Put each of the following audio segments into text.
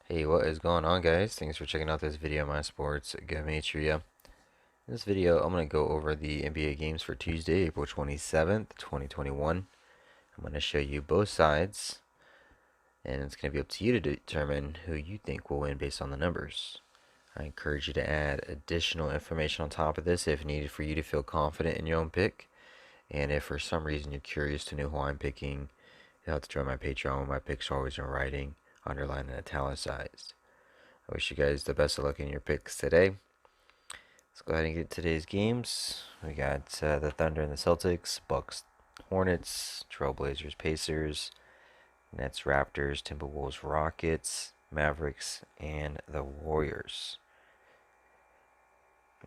Hey, what is going on, guys? Thanks for checking out this video of my sports Gematria. In this video, I'm going to go over the NBA games for Tuesday, April 27th, 2021. I'm going to show you both sides, and it's going to be up to you to determine who you think will win based on the numbers. I encourage you to add additional information on top of this if needed for you to feel confident in your own pick. And if for some reason you're curious to know who I'm picking, you'll have to join my Patreon where my picks are always in writing, underlined, and italicized. I wish you guys the best of luck in your picks today. Let's go ahead and get today's games. We got the Thunder and the Celtics, Bucks, Hornets, BlazersPacers, NetsRaptors, TimberwolvesRockets, Mavericks, and the Warriors.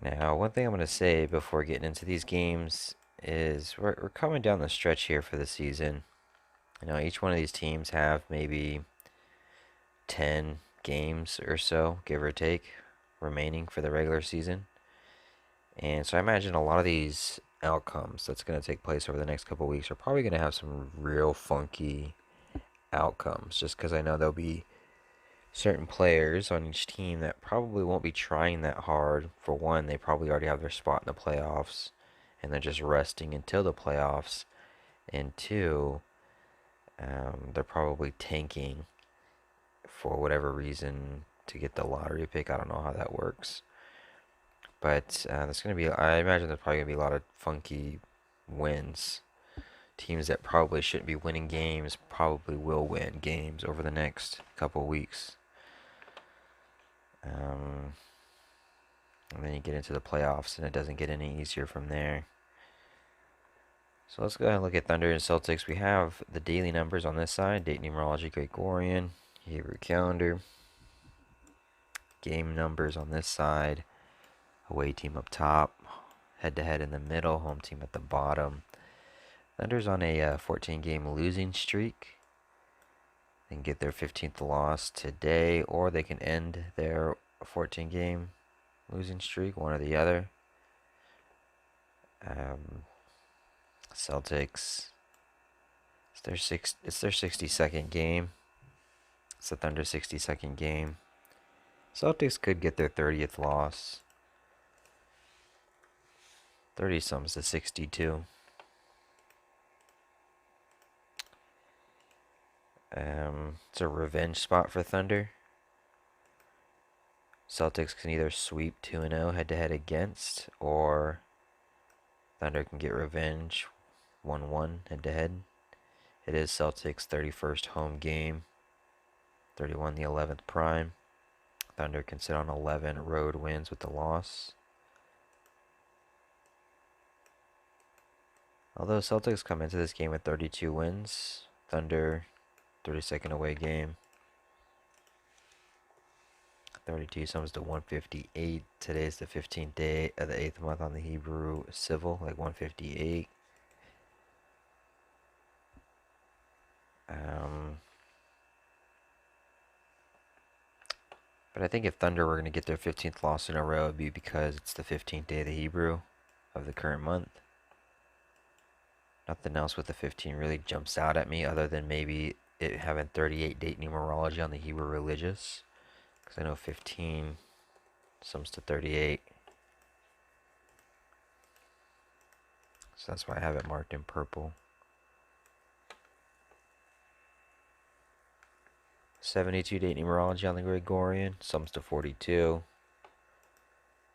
Now, one thing I'm going to say before getting into these games is we're coming down the stretch here for the season. Each one of these teams have maybe 10 games or so, give or take, remaining for the regular season. And so I imagine a lot of these outcomes that's going to take place over the next couple of weeks are probably going to have some real funky outcomes, just because I know there'll be certain players on each team that probably won't be trying that hard. For one, they probably already have their spot in the playoffs, and they're just resting until the playoffs. And two, they're probably tanking for whatever reason to get the lottery pick. I don't know how that works. But there's going to be, I imagine there's probably going to be a lot of funky wins. Teams that probably shouldn't be winning games probably will win games over the next couple weeks. And then you get into the playoffs, and it doesn't get any easier from there. So let's go ahead and look at Thunder and Celtics. We have the daily numbers on this side, date numerology, Gregorian, Hebrew calendar. Game numbers on this side, away team up top, head-to-head in the middle, home team at the bottom. Thunder's on a 14-game losing streak. They can get their 15th loss today, or they can end their 14-game losing streak, one or the other. Celtics, it's their 62nd game. It's the Thunder 62nd game. Celtics could get their 30th loss. 30 sums to 62. It's a revenge spot for Thunder. Celtics can either sweep 2-0 head-to-head against, or Thunder can get revenge 1-1 head-to-head. It is Celtics' 31st home game, 31 the 11th prime. Thunder can sit on 11 road wins with the loss. Although Celtics come into this game with 32 wins, Thunder 32nd away game. 32 sums to 158. Today's the 15th day of the 8th month on the Hebrew civil, like 158. But I think if Thunder were going to get their 15th loss in a row, it would be because it's the 15th day of the Hebrew of the current month. Nothing else with the 15 really jumps out at me other than maybe it having 38 date numerology on the Hebrew religious. Because I know 15 sums to 38. So that's why I have it marked in purple. 72 date numerology on the Gregorian, sums to 42.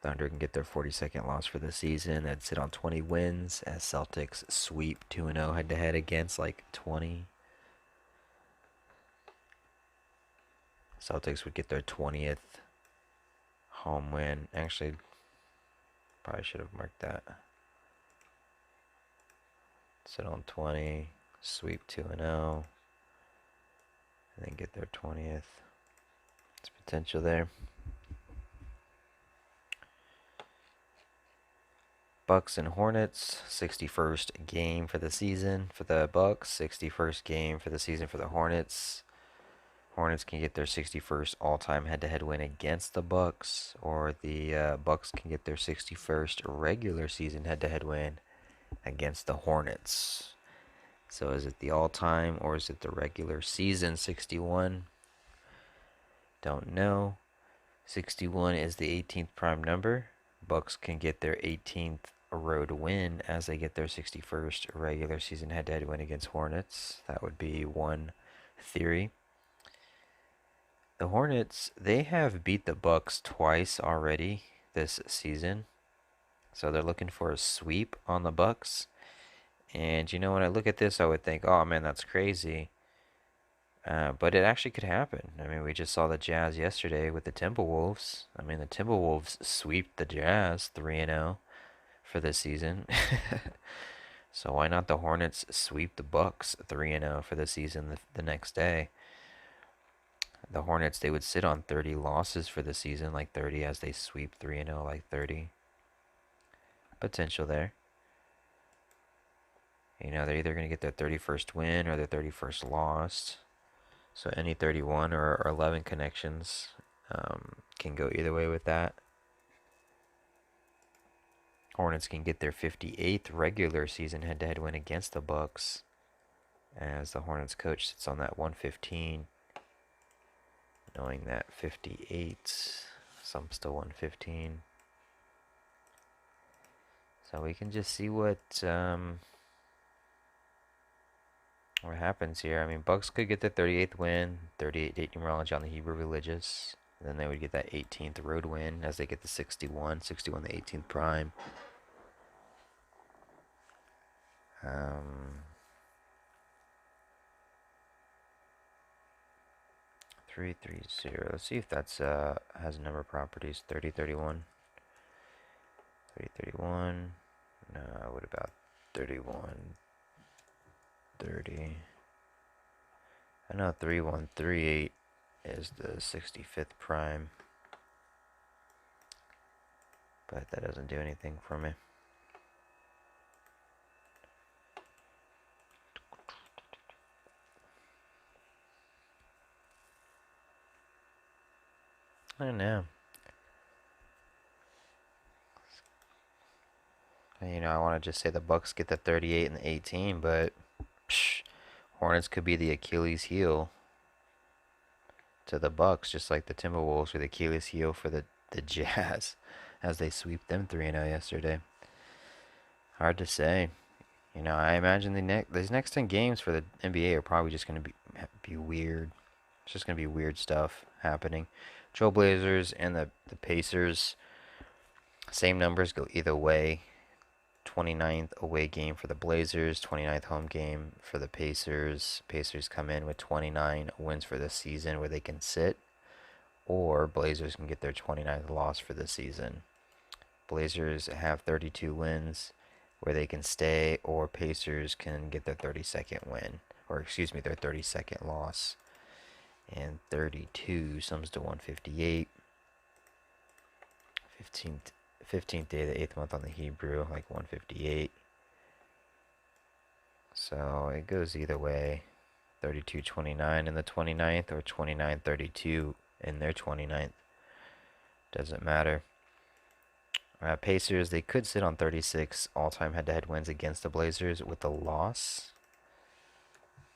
Thunder can get their 42nd loss for the season. That'd sit on 20 wins as Celtics sweep 2-0 head-to-head against like 20. Celtics would get their 20th home win. Actually, probably should have marked that. Sit on 20, sweep 2-0, and then get their 20th. It's potential there. Bucks and Hornets, 61st game for the season for the Bucks, 61st game for the season for the Hornets. Hornets can get their 61st all-time head-to-head win against the Bucks, or the Bucks can get their 61st regular season head-to-head win against the Hornets. So is it the all-time or is it the regular season 61? Don't know. 61 is the 18th prime number. Bucks can get their 18th road win as they get their 61st regular season head-to-head win against Hornets. That would be one theory. The Hornets, they have beat the Bucks twice already this season. So they're looking for a sweep on the Bucks. And you know, when I look at this, I would think, oh man, that's crazy. But it actually could happen. I mean, we just saw the Jazz yesterday with the Timberwolves. I mean, the Timberwolves sweep the Jazz 3-0 for this season. So why not the Hornets sweep the Bucks 3-0 for the season the next day? The Hornets, they would sit on 30 losses for the season, like 30 as they sweep 3-0, like 30. Potential there. You know, they're either going to get their 31st win or their 31st loss. So any 31 or 11 connections can go either way with that. Hornets can get their 58th regular season head-to-head win against the Bucks, as the Hornets coach sits on that 115, knowing that 58, some still 115. So we can just see what happens here. I mean, Bucks could get the 38th win, 38 date numerology on the Hebrew Religious. And then they would get that 18th road win as they get the 61 the 18th prime. 330. Let's see if that's has a number of properties. 3031. 3031. No, what about 31? 30. I know 3138 is the 65th prime, but that doesn't do anything for me. I don't know. You know, I want to just say the Bucks get the 38 and the 18, but Hornets could be the Achilles heel to the Bucks, just like the Timberwolves were the Achilles heel for the Jazz as they sweep them 3-0 yesterday. Hard to say. You know, I imagine these next 10 games for the NBA are probably just going to be weird. It's just going to be weird stuff happening. Trailblazers and the Pacers, same numbers, go either way. 29th away game for the Blazers, 29th home game for the Pacers. Pacers come in with 29 wins for the season where they can sit, or Blazers can get their 29th loss for the season. Blazers have 32 wins where they can stay, or Pacers can get their 32nd win, or excuse me, their 32nd loss. And 32 sums to 158. 15th day of the 8th month on the Hebrew, like 158. So it goes either way. 32-29 in the 29th, or 29-32 in their 29th. Doesn't matter. Pacers, they could sit on 36 all-time head-to-head wins against the Blazers with a loss.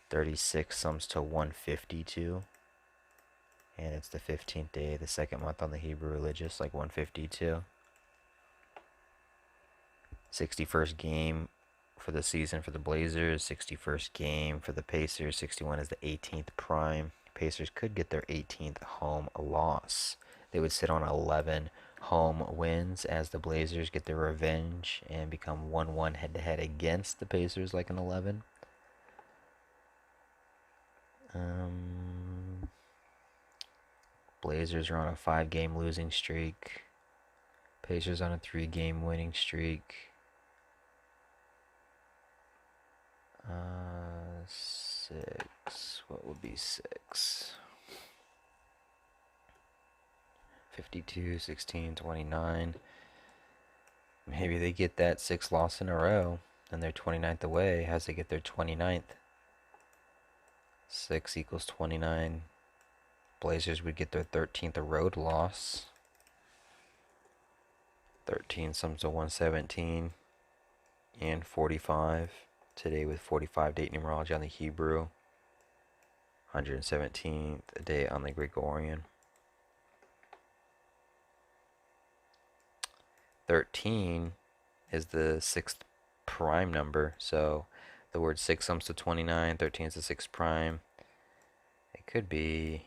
36 sums to 152. And it's the 15th day, the 2nd month on the Hebrew Religious, like 152. 61st game for the season for the Blazers, 61st game for the Pacers. 61 is the 18th prime. Pacers could get their 18th home loss. They would sit on 11 home wins as the Blazers get their revenge and become 1-1 head-to-head against the Pacers, like an 11. Blazers are on a 5-game losing streak. Pacers on a 3-game winning streak. 6. What would be 6? 52, 16, 29. Maybe they get that 6th loss in a row, and they're 29th away as they get their 29th. 6 equals 29. Blazers would get their 13th road loss. 13 sums to 117 and 45. Today with 45 date numerology on the Hebrew. 117th day on the Gregorian. 13 is the sixth prime number. So the word 6 sums to 29. 13 is the sixth prime. It could be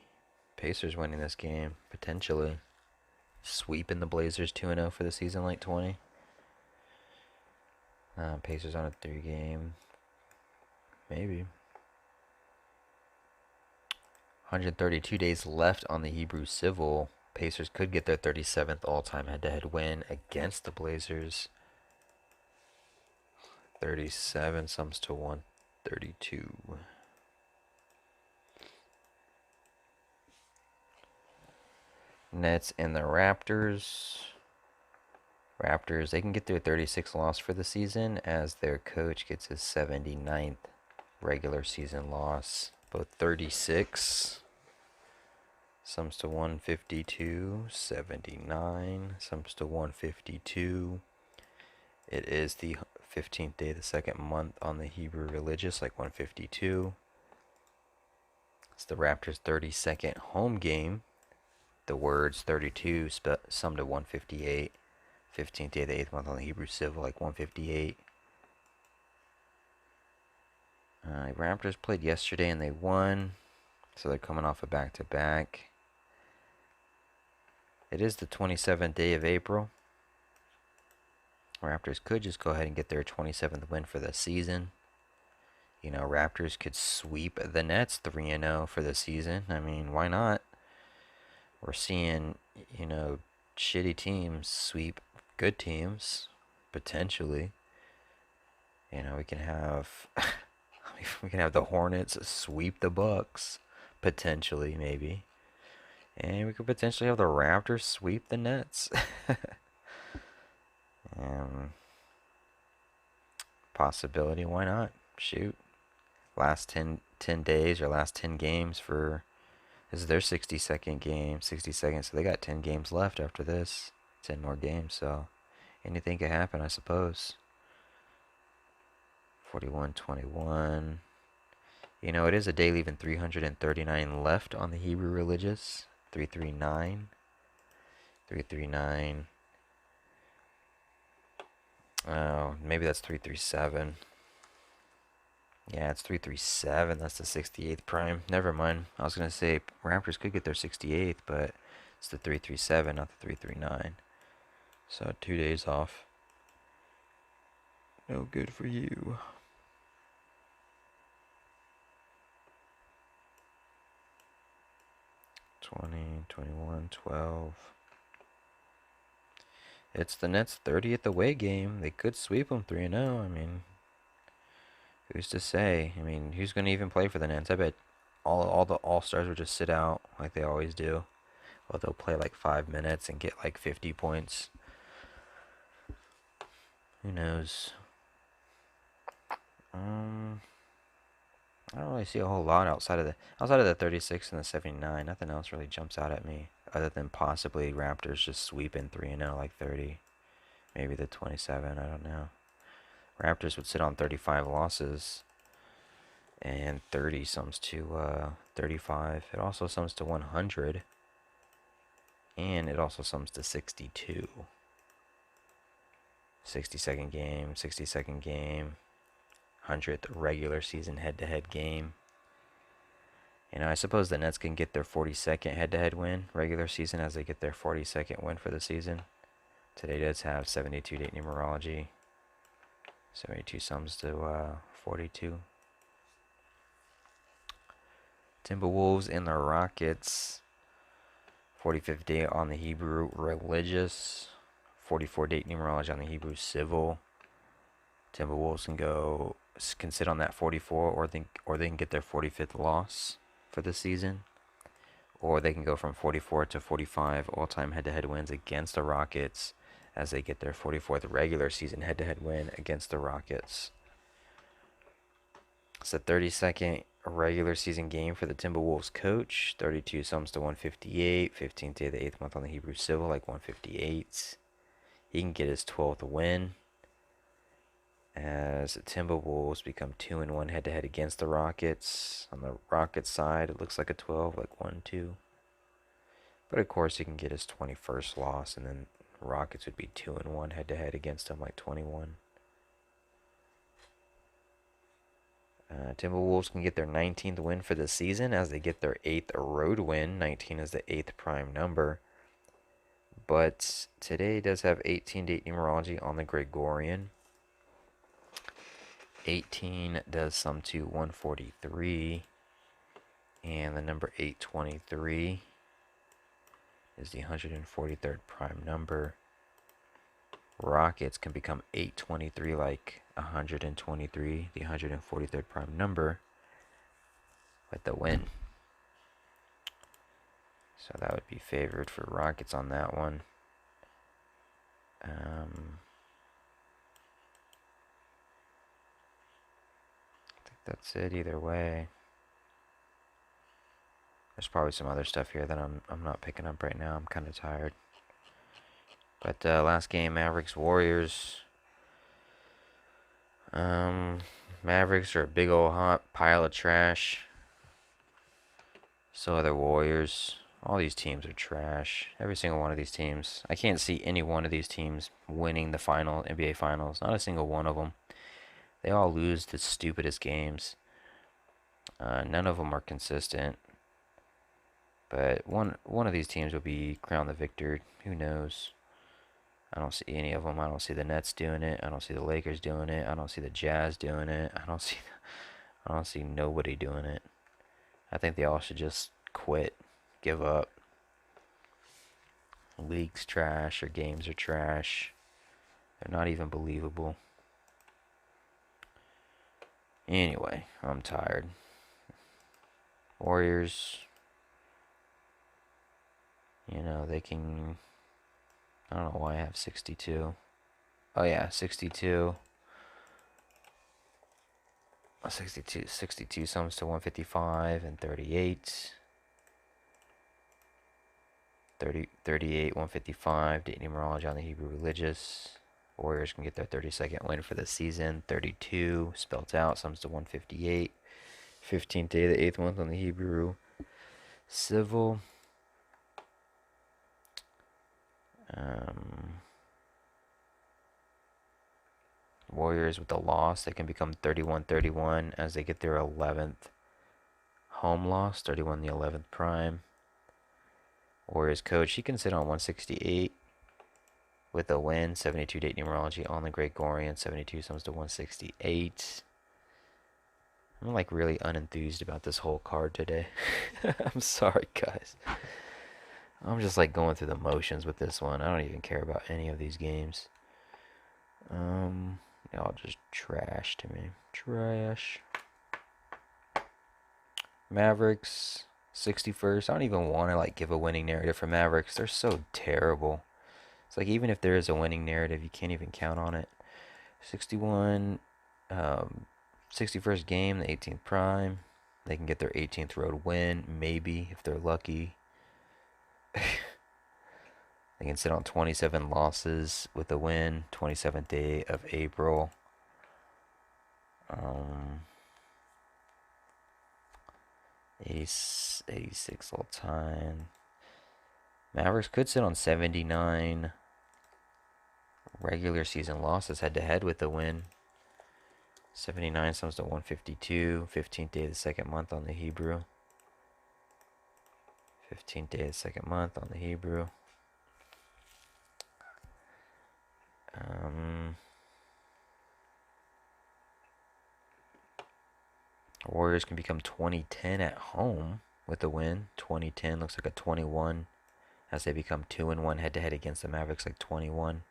Pacers winning this game, potentially. Sweeping the Blazers 2-0 for the season, like 20. Pacers on a 3-game. Maybe. 132 days left on the Hebrew Civil. Pacers could get their 37th all-time head-to-head win against the Blazers. 37 sums to 132. Nets and the Raptors. Raptors, they can get their 36th loss for the season as their coach gets his 79th regular season loss. Both 36 sums to 152. 79 sums to 152. It is the 15th day of the second month on the Hebrew religious, like 152. It's the Raptors' 32nd home game. The words 32 sum to 158. 15th day of the 8th month on the Hebrew Civil, like 158. Raptors played yesterday and they won, so they're coming off a back-to-back. It is the 27th day of April. Raptors could just go ahead and get their 27th win for the season. You know, Raptors could sweep the Nets 3-0 for the season. I mean, why not? We're seeing, you know, shitty teams sweep good teams, potentially. You know, we can have the Hornets sweep the Bucks, potentially, maybe. And we could potentially have the Raptors sweep the Nets. Possibility, why not? Shoot. Last 10 days or last 10 games for... This is their 60-second game, 60 seconds, so they got 10 games left after this. 10 more games, so anything could happen, I suppose. 41-21. You know, it is a day leaving 339 left on the Hebrew religious. 339. 339. Oh, maybe that's 337. Yeah, it's 337. That's the 68th prime. Never mind. I was going to say Raptors could get their 68th, but it's the 337, not the 339. So 2 days off. No good for you. $20, $21, $12. It's the Nets' 30th away game. They could sweep them 3-0. I mean, who's to say? I mean, who's going to even play for the Nets? I bet all the All-Stars would just sit out like they always do. Well, they'll play like 5 minutes and get like 50 points. Who knows? I don't really see a whole lot outside of the 36 and the 79. Nothing else really jumps out at me other than possibly Raptors just sweeping 3-0 like 30. Maybe the 27, I don't know. Raptors would sit on 35 losses, and 30 sums to 35. It also sums to 100, and it also sums to 62. 60-second game, 60-second game, 100th regular season head-to-head game. You know, I suppose the Nets can get their 42nd head-to-head win regular season as they get their 42nd win for the season. Today does have 72 date numerology. 72 sums to 42. Timberwolves and the Rockets. 45th day on the Hebrew religious. 44 date numerology on the Hebrew civil. Timberwolves can sit on that 44, or they can get their 45th loss for the season, or they can go from 44 to 45 all-time head-to-head wins against the Rockets as they get their 44th regular season head-to-head win against the Rockets. It's the 32nd regular season game for the Timberwolves coach. 32 sums to 158. 15th day of the 8th month on the Hebrew civil, like 158. He can get his 12th win as the Timberwolves become 2-1 head-to-head against the Rockets. On the Rockets side, it looks like a 12, like 1-2. But of course, he can get his 21st loss and then Rockets would be 2-1 head-to-head against them, like 21. Timberwolves can get their 19th win for the season as they get their 8th road win. 19 is the 8th prime number. But today does have 18 date numerology on the Gregorian. 18 does sum to 143. And the number 823 is the 143rd prime number. Rockets can become 823 like 123, the 143rd prime number, with the win. So that would be favored for Rockets on that one. I think that's it either way. There's probably some other stuff here that I'm not picking up right now. I'm kind of tired. But last game, Mavericks Warriors. Mavericks are a big old hot pile of trash. So are the Warriors. All these teams are trash. Every single one of these teams. I can't see any one of these teams winning the final NBA Finals. Not a single one of them. They all lose the stupidest games. None of them are consistent. But one of these teams will be crowned the victor. Who knows? I don't see any of them. I don't see the Nets doing it. I don't see the Lakers doing it. I don't see the Jazz doing it. I don't see nobody doing it. I think they all should just quit, give up. League's trash, or games are trash. They're not even believable. Anyway, I'm tired. Warriors, you know, they can... I don't know why I have 62. Oh yeah, 62. 62 sums to 155 and 38. 38, 155. Date numerology on the Hebrew religious. Warriors can get their 32nd win for the season. 32 spelt out, sums to 158. 15th day of the 8th month on the Hebrew civil. Warriors with the loss, they can become 31-31 as they get their 11th home loss. 31 the 11th prime. Warriors coach, he can sit on 168 with a win. 72 date numerology on the Gregorian. 72 sums to 168. I'm like really unenthused about this whole card today. I'm sorry, guys. I'm just like going through the motions with this one. I don't even care about any of these games. Y'all just trash to me. Trash. Mavericks, 61st. I don't even want to like give a winning narrative for Mavericks. They're so terrible. It's like even if there is a winning narrative, you can't even count on it. 61, 61st game, the 18th prime. They can get their 18th road win, maybe, if they're lucky. They can sit on 27 losses with a win. 27th day of April. 86 all time. Mavericks could sit on 79 regular season losses head to head with a win. 79 sums to 152. 15th day of the second month on the Hebrew. 15th day of the second month on the Hebrew. Warriors can become 20-10 at home with a win. 20-10 looks like a 21 as they become 2-1 head-to-head against the Mavericks, like 21.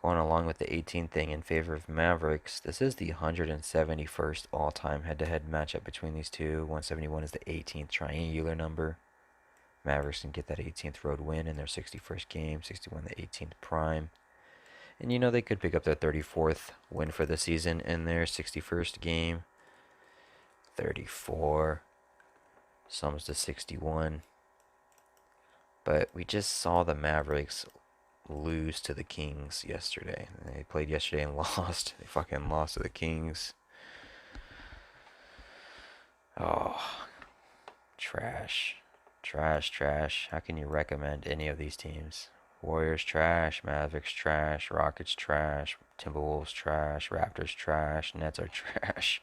Going along with the 18 thing in favor of Mavericks, this is the 171st all-time head-to-head matchup between these two. 171 is the 18th triangular number. Mavericks can get that 18th road win in their 61st game. 61 the 18th prime. And you know they could pick up their 34th win for the season in their 61st game. 34 sums to 61. But we just saw the Mavericks lose to the Kings yesterday. They played yesterday and lost. They fucking lost to the Kings. Oh, trash. Trash, trash. How can you recommend any of these teams? Warriors trash, Mavericks trash, Rockets trash, Timberwolves trash, Raptors trash, Nets are trash,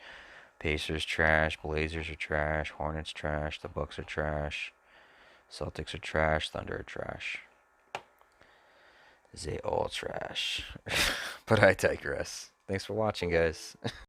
Pacers trash, Blazers are trash, Hornets trash, the Bucks are trash, Celtics are trash, Thunder are trash. They all trash. But I digress. Thanks for watching, guys.